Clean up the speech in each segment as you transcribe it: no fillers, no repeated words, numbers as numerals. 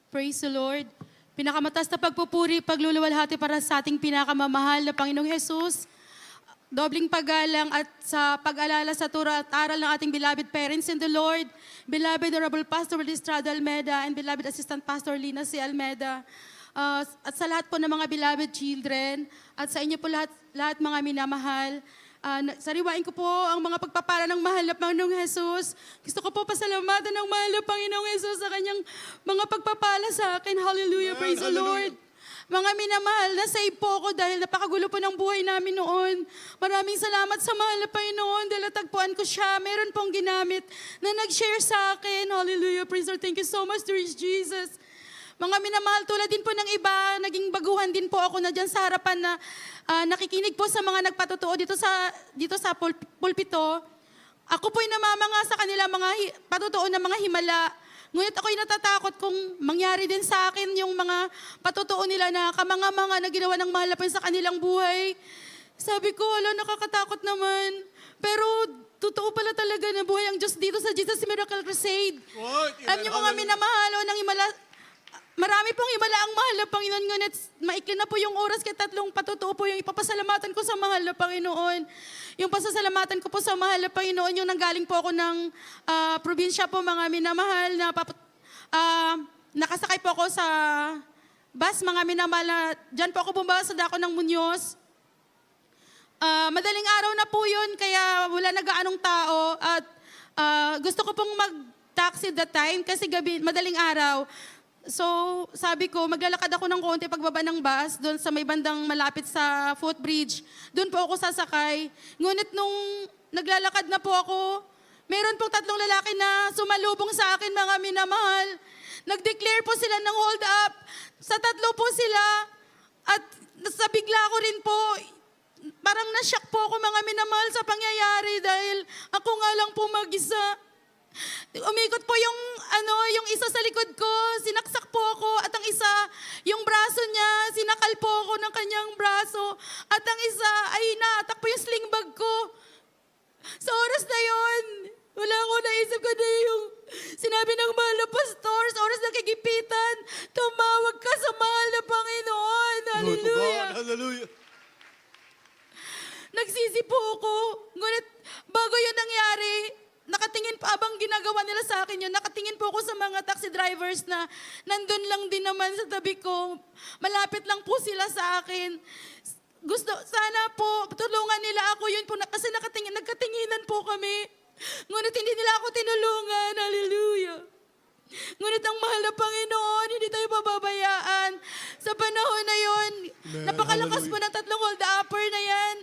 Praise the Lord. Pinakamataas na pagpupuri, pagluluwalhati para sa ating pinakamamahal na Panginoong Jesus. Dobling paggalang at sa pag-alala sa turo at aral ng ating beloved parents in the Lord, beloved Honorable Pastor Estrada Almeda, and beloved Assistant Pastor Lina C. Almeda, at sa lahat po ng mga beloved children, at sa inyo po lahat mga minamahal. Sariwain ko po ang mga pagpapala ng mahal na Panginoong Jesus. Gusto ko po pasalamatan ng mahal na Panginoong Jesus sa kanyang mga pagpapala sa akin. Hallelujah, praise the Lord. Mga minamahal, na-save po ako dahil napakagulo po ng buhay namin noon. Maraming salamat sa mahal na Panginoon dahil natagpuan ko siya. Meron pong ginamit na nag-share sa akin. Hallelujah, praise the Lord. Thank you so much, dear Jesus. Mga minamahal, tulad din po ng iba, naging baguhan din po ako na dyan sa harapan na nakikinig po sa mga nagpatotoo dito sa pulpito. Ako po'y namamanga sa kanila mga patotoo na mga himala. Ngunit ako'y natatakot kung mangyari din sa akin yung mga patotoo nila na kamanga-manga na ginawa ng mahal na Panginoon sa kanilang buhay. Sabi ko, wala, nakakatakot naman. Pero totoo pala talaga na buhay ang Diyos dito sa Jesus Miracle Crusade. Alam niyo mga minamahalo ng himala, marami pong himala ang mahal na Panginoon, ngunit maikli na po yung oras kaya tatlong patotoo po yung ipapasalamatan ko sa mahal na Panginoon. Yung pasasalamatan ko po sa mahal na Panginoon, yung nanggaling po ako ng probinsya po mga minamahal na nakasakay po ako sa bus mga minamahal na dyan po ako bumaba sa dako ng Muñoz. Madaling araw na po yun, kaya wala nagaanong tao at gusto ko pong mag-taxi that time kasi gabi, madaling araw. So, sabi ko, maglalakad ako ng konti pagbaba ng bus, doon sa may bandang malapit sa footbridge. Doon po ako sasakay. Ngunit nung naglalakad na po ako, meron pong tatlong lalaki na sumalubong sa akin, mga minamahal. Nag-declare po sila ng hold up. Sa tatlo po sila. At sa bigla ko rin po, parang nashock po ako, mga minamahal, sa pangyayari dahil ako nga lang po mag-isa. Umikot po yung isa sa likod ko, sinaksak po ako, at ang isa, yung braso niya, sinakal po ako ng kanyang braso, at ang isa ay naatak po yung sling bag ko. Sa oras na yon, wala ko naisip ko na yung sinabi ng mahal na pastor, sa oras ng kigipitan, tumawag ka sa mahal na Panginoon. Hallelujah. Hallelujah. Nagsisi po ako, ngunit bago yun nangyari, nakatingin pa, abang ginagawa nila sa akin yun, nakatingin po ako sa mga taxi drivers na nandun lang din naman sa tabi ko. Malapit lang po sila sa akin. Sana po, tulungan nila ako yun po, kasi nagkatinginan po kami. Ngunit hindi nila ako tinulungan. Hallelujah. Ngunit ang mahal na Panginoon, hindi tayo pababayaan. Sa panahon na yun, napakalakas po ng tatlong hold-upper na yan.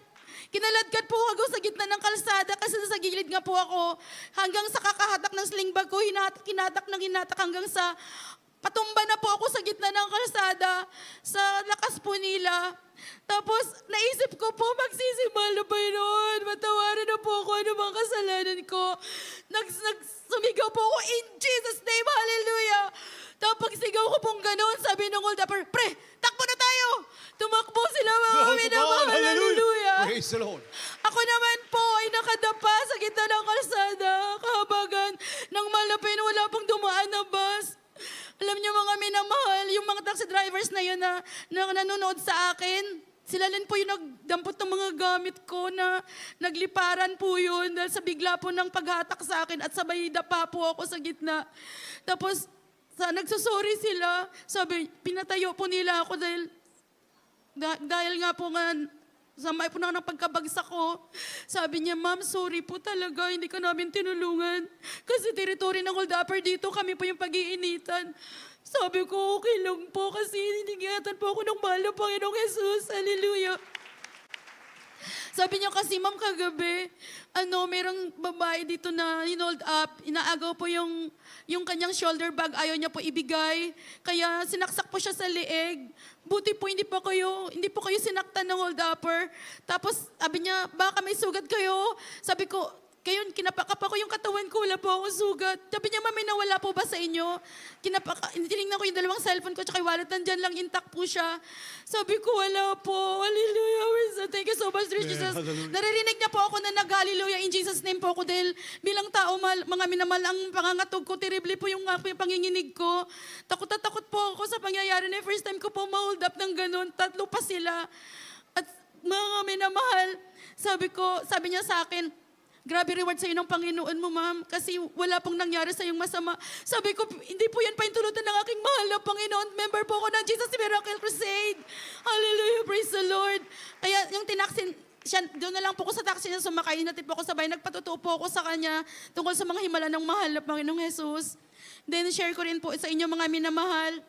Kinaladkad po ako sa gitna ng kalsada kasi sa gilid nga po ako. Hanggang sa kakahatak ng sling bag ko, hinatak hanggang sa patumba na po ako sa gitna ng kalsada sa lakas po nila. Tapos naisip ko po, magsisimal na Panginoon, matawarin na po ako ano mga kasalanan ko. Sumigaw po ako, in Jesus' name, hallelujah. Tapos sigaw ko pong gano'n, sabi ng hold upper, pre, takbo na tayo! Tumakbo sila mga minamahal, hallelujah. Praise the Lord. Ako naman po ay nakadapa sa gitna ng kalsada, kahabagan ng malapin, wala pong dumaan na bus. Alam niyo mga minamahal, yung mga taxi drivers na yun na nanonood sa akin, sila rin po yung nagdampot ng mga gamit ko na nagliparan po yun dahil sa bigla po ng paghatak sa akin at sabay dapa po ako sa gitna. Tapos, nagsusorry sila. Sabi, pinatayo po nila ako dahil nga po nga, samay po na ng pagkabagsak ko. Sabi niya, ma'am, sorry po talaga, hindi ka namin tinulungan. Kasi teritoryo ng hold-upper dito, kami po yung pag-iinitan. Sabi ko, okay lang po kasi hinigatan po ako ng mahal na Panginoong Jesus. Hallelujah. Sabi niya kasi, ma'am, kagabi, merong babae dito na hinold up, inaagaw po yung kanyang shoulder bag, ayaw niya po ibigay, kaya sinaksak po siya sa leeg. Buti po hindi po kayo sinaktan ng hold upper. Tapos sabi niya, baka may sugat kayo? Sabi ko, Ngayon, kinapakap ako yung katawan ko, wala po akong sugat. Sabi niya, mami, nawala po ba sa inyo? Tinignan ko yung dalawang cellphone ko tsaka yung wallet, nandyan lang, intact po siya. Sabi ko, wala po. Hallelujah. Thank you so much, Lord Jesus. Naririnig niya po ako na nag-hallelujah in Jesus' name po ako dahil bilang tao, mga minamahal ang pangangatog ko, terribly po yung panginginig ko. Takot na takot po ako sa pangyayari na first time ko po ma-hold up ng ganun. 3 pa sila. At mga minamahal, sabi niya sa akin, grabe reward sa ng Panginoon mo, ma'am, kasi wala pong nangyari sa iyong masama. Sabi ko, hindi po yan paintulutan ng aking mahal na Panginoon. Member po ako ng Jesus Miracle Crusade. Hallelujah, praise the Lord. Kaya yung tinaksin, doon na lang po ko sa taxi niya sumakay, natip po ako sabay, nagpatutuo po ako sa kanya tungkol sa mga himala ng mahal na Panginoong Jesus. Then share ko rin po sa inyo mga minamahal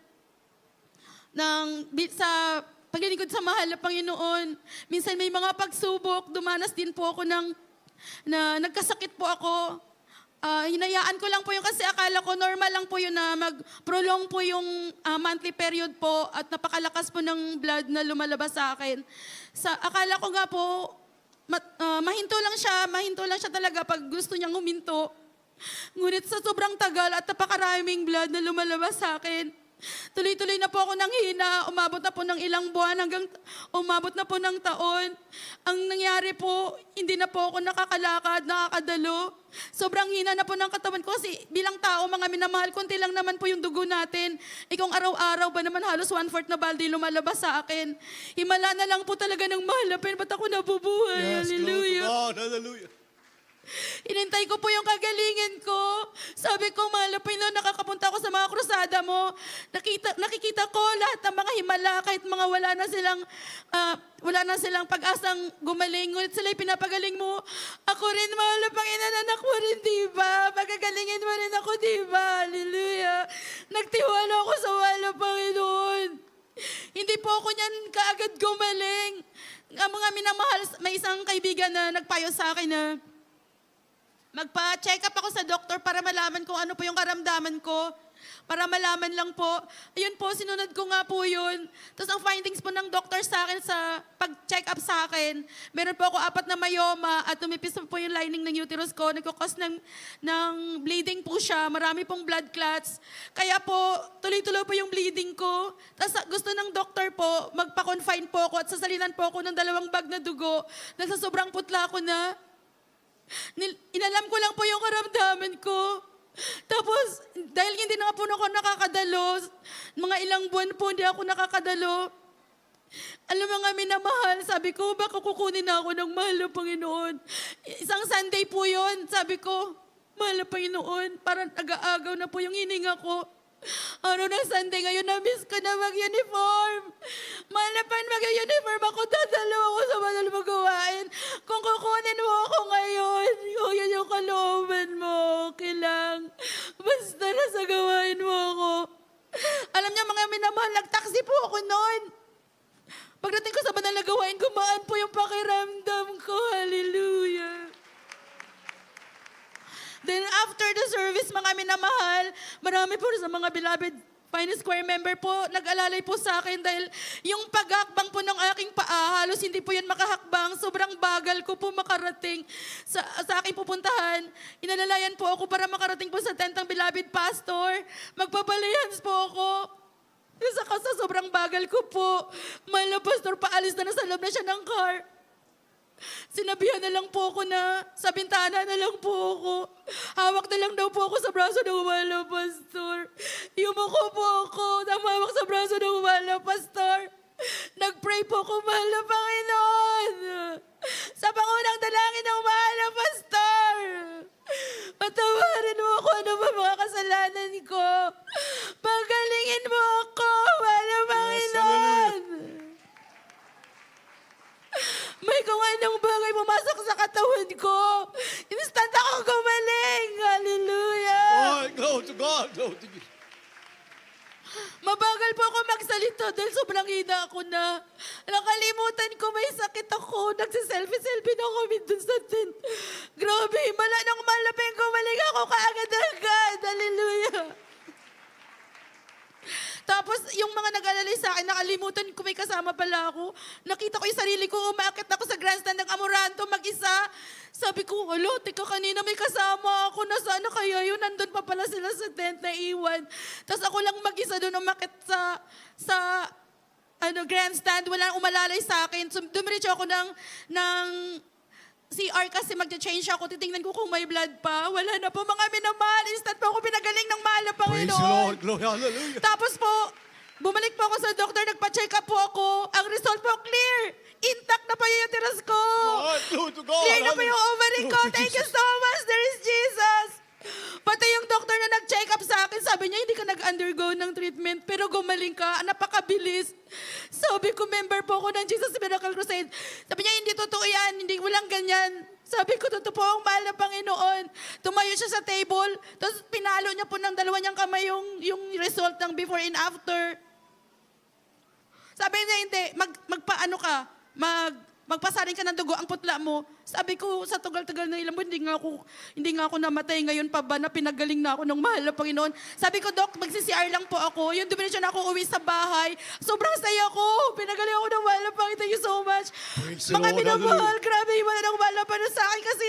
sa paglilingkod sa mahal na Panginoon. Minsan may mga pagsubok, dumanas din po ako na nagkasakit po ako. Hinayaan ko lang po yung kasi akala ko normal lang po yun na mag-prolong po yung monthly period po at napakalakas po ng blood na lumalabas sa akin. Akala ko nga po, mahinto lang siya talaga pag gusto niyang huminto. Ngunit sa sobrang tagal at napakaraming blood na lumalabas sa akin, tuloy-tuloy na po ako ng hina, umabot na po ng ilang buwan hanggang umabot na po ng taon. Ang nangyari po, hindi na po ako nakakalakad, nakakadalo. Sobrang hina na po ng katawan ko kasi bilang tao, mga minamahal, konti lang naman po yung dugo natin. Ikong araw-araw ba naman halos 1/4 na balde lumalabas sa akin. Himala na lang po talaga ng mahal na ba't ako nabubuhay? Yes, Hallelujah. glory to God. Hallelujah. Inintay ko po yung kagalingin ko. Sabi ko, mahal na Panginoon, nakakapunta ako sa mga krusada mo. Nakikita ko lahat ng mga himala, kahit mga wala na silang pag-asang gumaling. Ngunit sila'y pinapagaling mo. Ako rin, mahal na Panginoon, anak mo rin, diba? Pagagalingin mo rin ako, diba? Hallelujah. Nagtiwala ako sa mahal na Panginoon. Hindi po ako niyan kaagad gumaling. Ang mga minamahal, may isang kaibigan na nagpayo sa akin na magpa-check up ako sa doktor para malaman kung ano po yung karamdaman ko. Para malaman lang po. Ayun po, sinunod ko nga po yun. Tapos ang findings po ng doktor sa akin sa pag-check up sa akin, meron po ako 4 na myoma at tumipis po yung lining ng uterus ko. Nagkukos ng bleeding po siya. Marami pong blood clots. Kaya po, tuloy-tuloy po yung bleeding ko. Tapos gusto ng doktor po, magpa-confine po ako at sasalinan po ako ng 2 bag na dugo. Dahil sa sobrang putla ko na. Inalam ko lang po yung karamdaman ko. Tapos, dahil hindi na po ako nakakadalo, mga ilang buwan po hindi ako nakakadalo. Alam mo nga, minamahal, sabi ko, baka kukunin na ako ng mahal na Panginoon. Isang Sunday po yun, sabi ko, mahal na Panginoon, parang nag-aagaw na po yung hininga ko. Araw ng Sunday ngayon, na-miss ko na mag-uniform. Mahal na Panginoon, mag-uniform ako, dadalo ako sa mga magawain. Kung kukunin mo ako ngayon, kung yun yung kalooban mo, okay lang. Basta nasa gawain mo ako. Alam niya, mga minamahal, nag-taxi po ako noon. Pagdating ko sa banal na gawain, gumaan po yung pakiramdam ko. Hallelujah. Then after the service, mga minamahal, marami po sa mga beloved Finance Choir member po, nag-alalay po sa akin dahil yung paghakbang po ng aking paa, halos hindi po yan makahakbang. Sobrang bagal ko po makarating sa aking pupuntahan. Inalalayan po ako para makarating po sa tent ng beloved pastor. Magpapalayans po ako. Sa sobrang bagal ko po, mahal na pastor, paalis na nasa loob na siya ng car. Sinabihan na lang po ako na sa bintana na lang po ako. Hawak na lang daw po ako sa braso ng mahal na pastor. Yumuko po ako, namawak sa braso ng mahal na pastor. Nag-pray po ako, mahal na Panginoon. Sa pangunang dalangin ng mahal na pastor. Patawarin mo ako ano ba mga kasalanan ko. Pagalingin mo ako, mahal na Panginoon. May kung anong bagay pumasok sa katawan ko. Instant ako gumaling. Hallelujah. Oh, glory to God. Glory to God. Mabagal po ako magsalita dahil sobrang hina ako na. Nakalimutan ko may sakit ako. Nagsiselfie-selfie na kami dun sa tent. Grabe, mala nang malaping gumaling ako kaagad-agad. Hallelujah. Tapos yung mga nag-alalay sa akin, nakalimutan ko may kasama pala ako. Nakita ko yung sarili ko, umaakit ako sa grandstand ng Amoranto mag-isa. Sabi ko, alo, teka kanina may kasama ako, nasaan na kaya yun? Nandun pa pala sila sa tent na iwan. Tapos ako lang mag-isa doon umakit sa grandstand, walang umalalay sa akin. So, dumiretso ako ng CR kasi mag-change ako. Titingnan ko kung may blood pa. Wala na po mga minamahal. Instant po ako pinagaling ng mahal na Praise the Panginoon. Lord. Glory, hallelujah. Tapos po, bumalik po ako sa doktor, nagpa-check up po ako. Ang result po, clear. Intact na po yung uterus ko. God, glory to God. Clear na po yung ovary ko. Glory to Thank you Jesus. so much. There is Jesus. Pati yung doktor na nag-check up sa akin, sabi niya, hindi ka nag-undergo ng treatment, pero gumaling ka, napakabilis. Sabi ko, member po ako ng Jesus Miracle Crusade. Sabi niya, hindi totoo yan, hindi, walang ganyan. Sabi ko, totoo po ang mahal na Panginoon. Tumayo siya sa table, tapos pinalo niya po ng dalawa niyang kamay yung result ng before and after. Sabi niya, hindi, magpaano ka, magpasarin ka ng dugo, ang putla mo. Sabi ko, sa tagal-tagal na ilang buwan, hindi nga ako namatay. Ngayon pa ba na pinagaling na ako ng mahal na Panginoon? Sabi ko, Dok, magsi-CR lang po ako. Yung dumiretso na ako uwi sa bahay. Sobrang saya ko. Pinagaling ako ng mahal na Panginoon. Thank you so much. Praise the Mga Lord. minamahal, Hallelujah. grabe yung mahal ng mahal na Panginoon sa akin kasi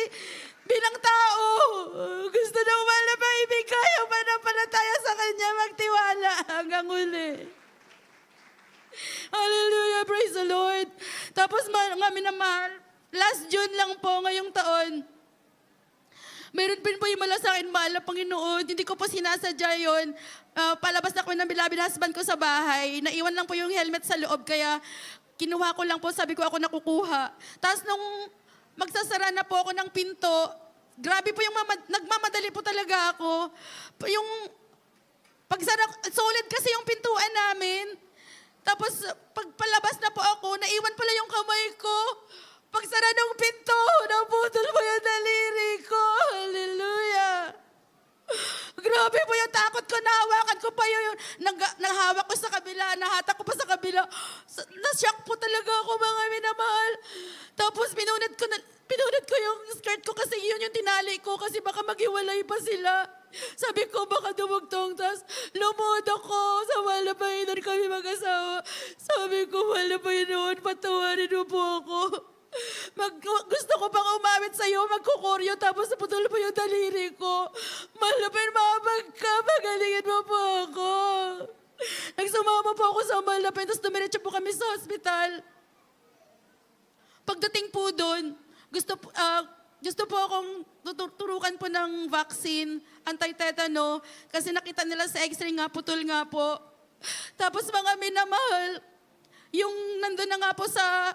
bilang tao, gusto ng mahal na Panginoon ibigay ang panampalataya sa Kanya, magtiwala hanggang uli. Hallelujah, praise the Lord. Tapos mga minamahal, last June lang po ngayong taon, mayroon din po yung malasakit mahal na Panginoon. Hindi ko po sinasadya yun. Palabas na kami ng beloved husband ko sa bahay. Naiwan lang po yung helmet sa loob, kaya kinuha ko lang po, sabi ko ako nakukuha. Tapos nung magsasara na po ako ng pinto, grabe po yung nagmamadali po talaga ako. Yung pagsara, solid kasi yung pintuan namin. Tapos, pagpalabas na po ako, naiwan pala yung kamay ko. Pagsara ng pinto, naputol po yung daliri ko. Hallelujah. Grabe po yung takot ko. Nahawakan ko pa yung nahawak ko sa kabila, nahatak ko pa sa kabila. Nashock po talaga ako, mga minamahal. Tapos, pinunod ko yung skirt ko kasi yun yung tinali ko kasi baka maghiwalay pa sila. Sabi ko, baka dumugtong. Tapos, lumod ako. Sa mahal na Panginoon kami mag-asawa. Sabi ko, mahal na Panginoon, patawarin mo po ako. Gusto ko pang umawit sa'yo, magkukuryo, tapos naputol po yung daliri ko. Mahal na Panginoon, mamag ka, magalingin mo po ako. Nagsumama po ako sa mahal na Panginoon, tapos dumiretso po kami sa hospital. Pagdating po doon, gusto po akong tuturukan po ng vaccine, anti-tetano, kasi nakita nila sa x-ray nga, putol nga po. Tapos mga minamahal, yung nandun na nga po sa,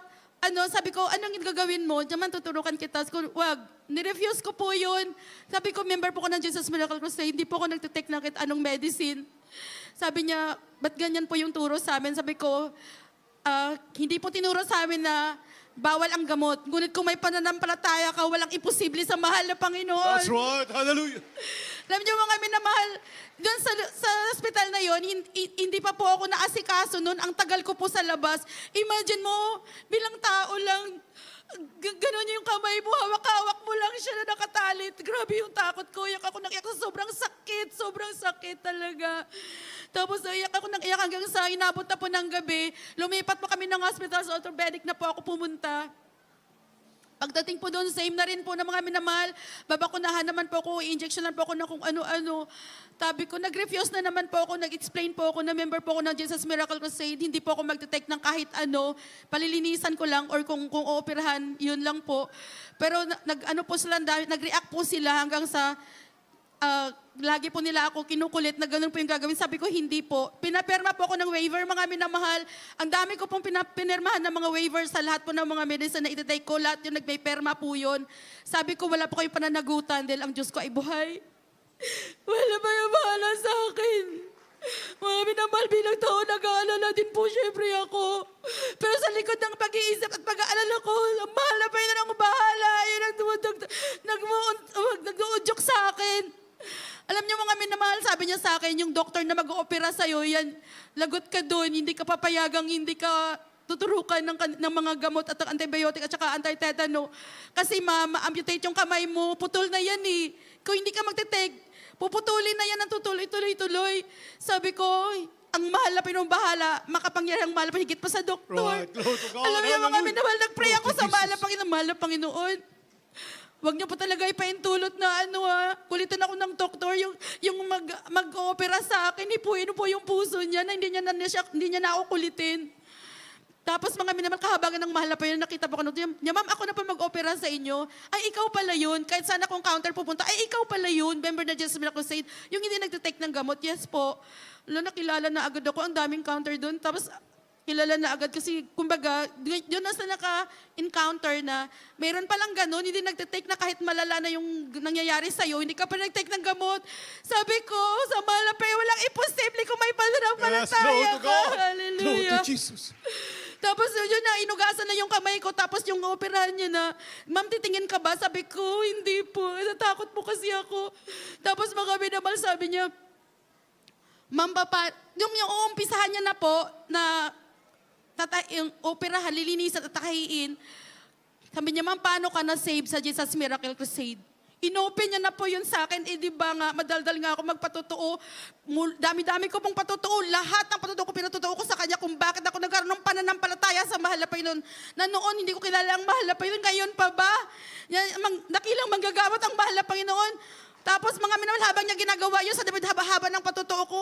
sabi ko, anong gagawin mo? Diyan tuturukan kita. Sabi ko, wag, nirefuse ko po yun. Sabi ko, member po ko ng Jesus Miracle Crusade, hindi po ako nagtitake ng kahit anong medicine. Sabi niya, ba't ganyan po yung turo sa amin? Sabi ko, hindi po tinuro sa amin na bawal ang gamot. Ngunit kung may pananampalataya ka, walang imposible sa mahal na Panginoon. That's right. Hallelujah. Alam niyo mga minamahal, doon sa hospital na yon, hindi pa po ako naasikaso noon. Ang tagal ko po sa labas. Imagine mo, bilang tao lang, gano'n yung kamay mo, hawak-hawak mo lang siya na nakatalit. Grabe yung takot ko. Iyak ako nang iyak sa sobrang sakit talaga. Tapos iyak ako nang iyak hanggang sa inabot na po ng gabi. Lumipat po kami ng hospital sa orthopedic na po ako pumunta. Pagdating po doon, same na rin po ng mga minamahal. Babakunahan naman po ako, injectionan po ako ng kung ano-ano. Sabi ko, nag-refuse na naman po ako, nag-explain po ako na member po ako ng Jesus Miracle Crusade. Hindi po ako mag-detect ng kahit ano. Palilinisan ko lang or kung ooperahan, yun lang po. Pero nag-react po sila hanggang sa lagi po nila ako kinukulit na ganun po yung gagawin. Sabi ko, hindi po. Pinaperma po ako ng waiver, mga minamahal. Ang dami ko pong pinirmahan ng mga waiver sa lahat po ng mga medicine na itatake ko. Lahat yung nagpay-perma po yun. Sabi ko, wala po kayo pananagutan dahil ang Diyos ko ay buhay. Wala ba yung bahala sa akin? Mga minamahal, bilang tao, nag-aalala din po syempre ako. Pero sa likod ng pag-iisip at pag-aalala ko, ang mahal na pa yun ang bahala. Yun ang nag-uudyok sa akin. Alam niyo mga minamahal, sabi niya sa akin, yung doktor na mag-oopera sa'yo, yan, lagot ka doon, hindi ka papayagang, hindi ka tuturukan ng mga gamot at antibiotic at saka anti-tetano. Kasi ma-amputate yung kamay mo, putol na yan eh. Kung hindi ka magtitake, puputulin na yan ang tutuloy-tuloy-tuloy. Sabi ko, ang mahal na pinubahala, makapangyarihang mahal pa higit pa sa doktor. Right. Glory to God. Alam niyo mga Hallelujah. minamahal, nag-pray Glory ako to sa mahal Jesus. na Panginoon. Huwag niyo po talaga ipaintulot na kulitan ako ng doktor, yung mag-opera sa akin, ipuin po yung puso niya na hindi niya na ako kulitin. Tapos mga minamahal, kahabagan ng mahal na pa yun, nakita po ko, ma'am, ako na pa mag-opera sa inyo. Ay, ikaw pala yun. Kahit sana kung counter pupunta, ay, ikaw pala yun. Member na Jesus Miracle Crusade. Yung hindi nagtitake ng gamot, yes po. Nakilala na agad ako, ang daming counter doon. Tapos, kilala na agad kasi, kumbaga, yun nasa naka-encounter na, mayroon palang ganun, hindi nagtitake na kahit malala na yung nangyayari sa'yo, hindi ka pa nagtake ng gamot. Sabi ko, sa mahal na pa yun, walang imposible kung may Yes, pananampalataya glory to ka. God. Glory Hallelujah. to Jesus. Tapos yun na, inugasan na yung kamay ko. Tapos yung operahan niya na, ma'am, titingin ka ba? Sabi ko, hindi po. Natakot po kasi ako. Tapos mga binamal, sabi niya, ma'am, papa, yung uumpisahan niya na po, na yung operahan, lilinisan at tatahiin. Sabi niya, ma'am, paano ka na-save sa Jesus Miracle Crusade? Inopen niya na po yun sa akin. Eh, di ba nga, madaldal nga ako magpatotoo. Dami-dami ko pong patotoo. Lahat ng patotoo ko, pinatotoo ko sa kanya kung bakit ako nagkaroon ng pananampalataya sa mahal na Panginoon. Na noon, hindi ko kilala ang mahal na Panginoon. Ngayon pa ba? Nakilang manggagamot ang mahal na Panginoon. Tapos mga minamahal, habang niya ginagawa yun, sa David, haba-haba ng patotoo ko.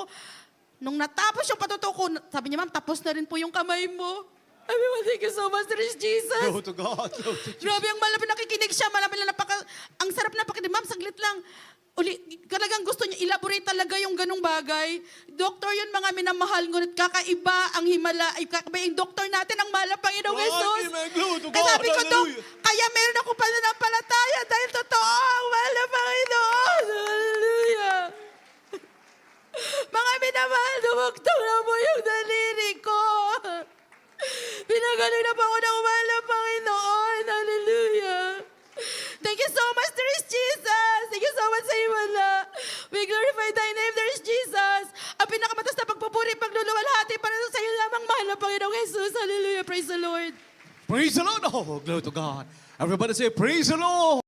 Nung natapos yung patotoo ko, sabi niya, ma'am, tapos na rin po yung kamay mo. Sabi mo, thank you so much, Lord Jesus. Glory to God. Glory to Jesus. Grabe, ang malapit nakikinig siya. Malapit na ang sarap na pakinig. Ma'am, saglit lang. Talagang gusto niya elaborate talaga yung ganong bagay. Doktor yun, mga minamahal. Ngunit kakaiba ang himala. Ay, kakaiba yung doktor natin, ang mahal na Panginoong Right, Jesus. amen. Glory to Kaya God. sabi ko, Dok, Hallelujah. kaya meron ako pananampalataya dahil totoo ang mahal na Panginoon. Hallelujah. Mga minamahal, dumugtong na mo yung daliri ko. Pinagaling na pa ako ng mahal na Panginoon. Hallelujah. Thank you so much, there is Jesus. Thank you so much sa Himala. We glorify Thy name, there is Jesus. Ang pinakamatas na pagpupuri, pagluluwalhati para sa iyo lamang, mahal na Panginoong Jesus. Hallelujah. Praise the Lord. Praise the Lord. Oh, glory to God. Everybody say, praise the Lord.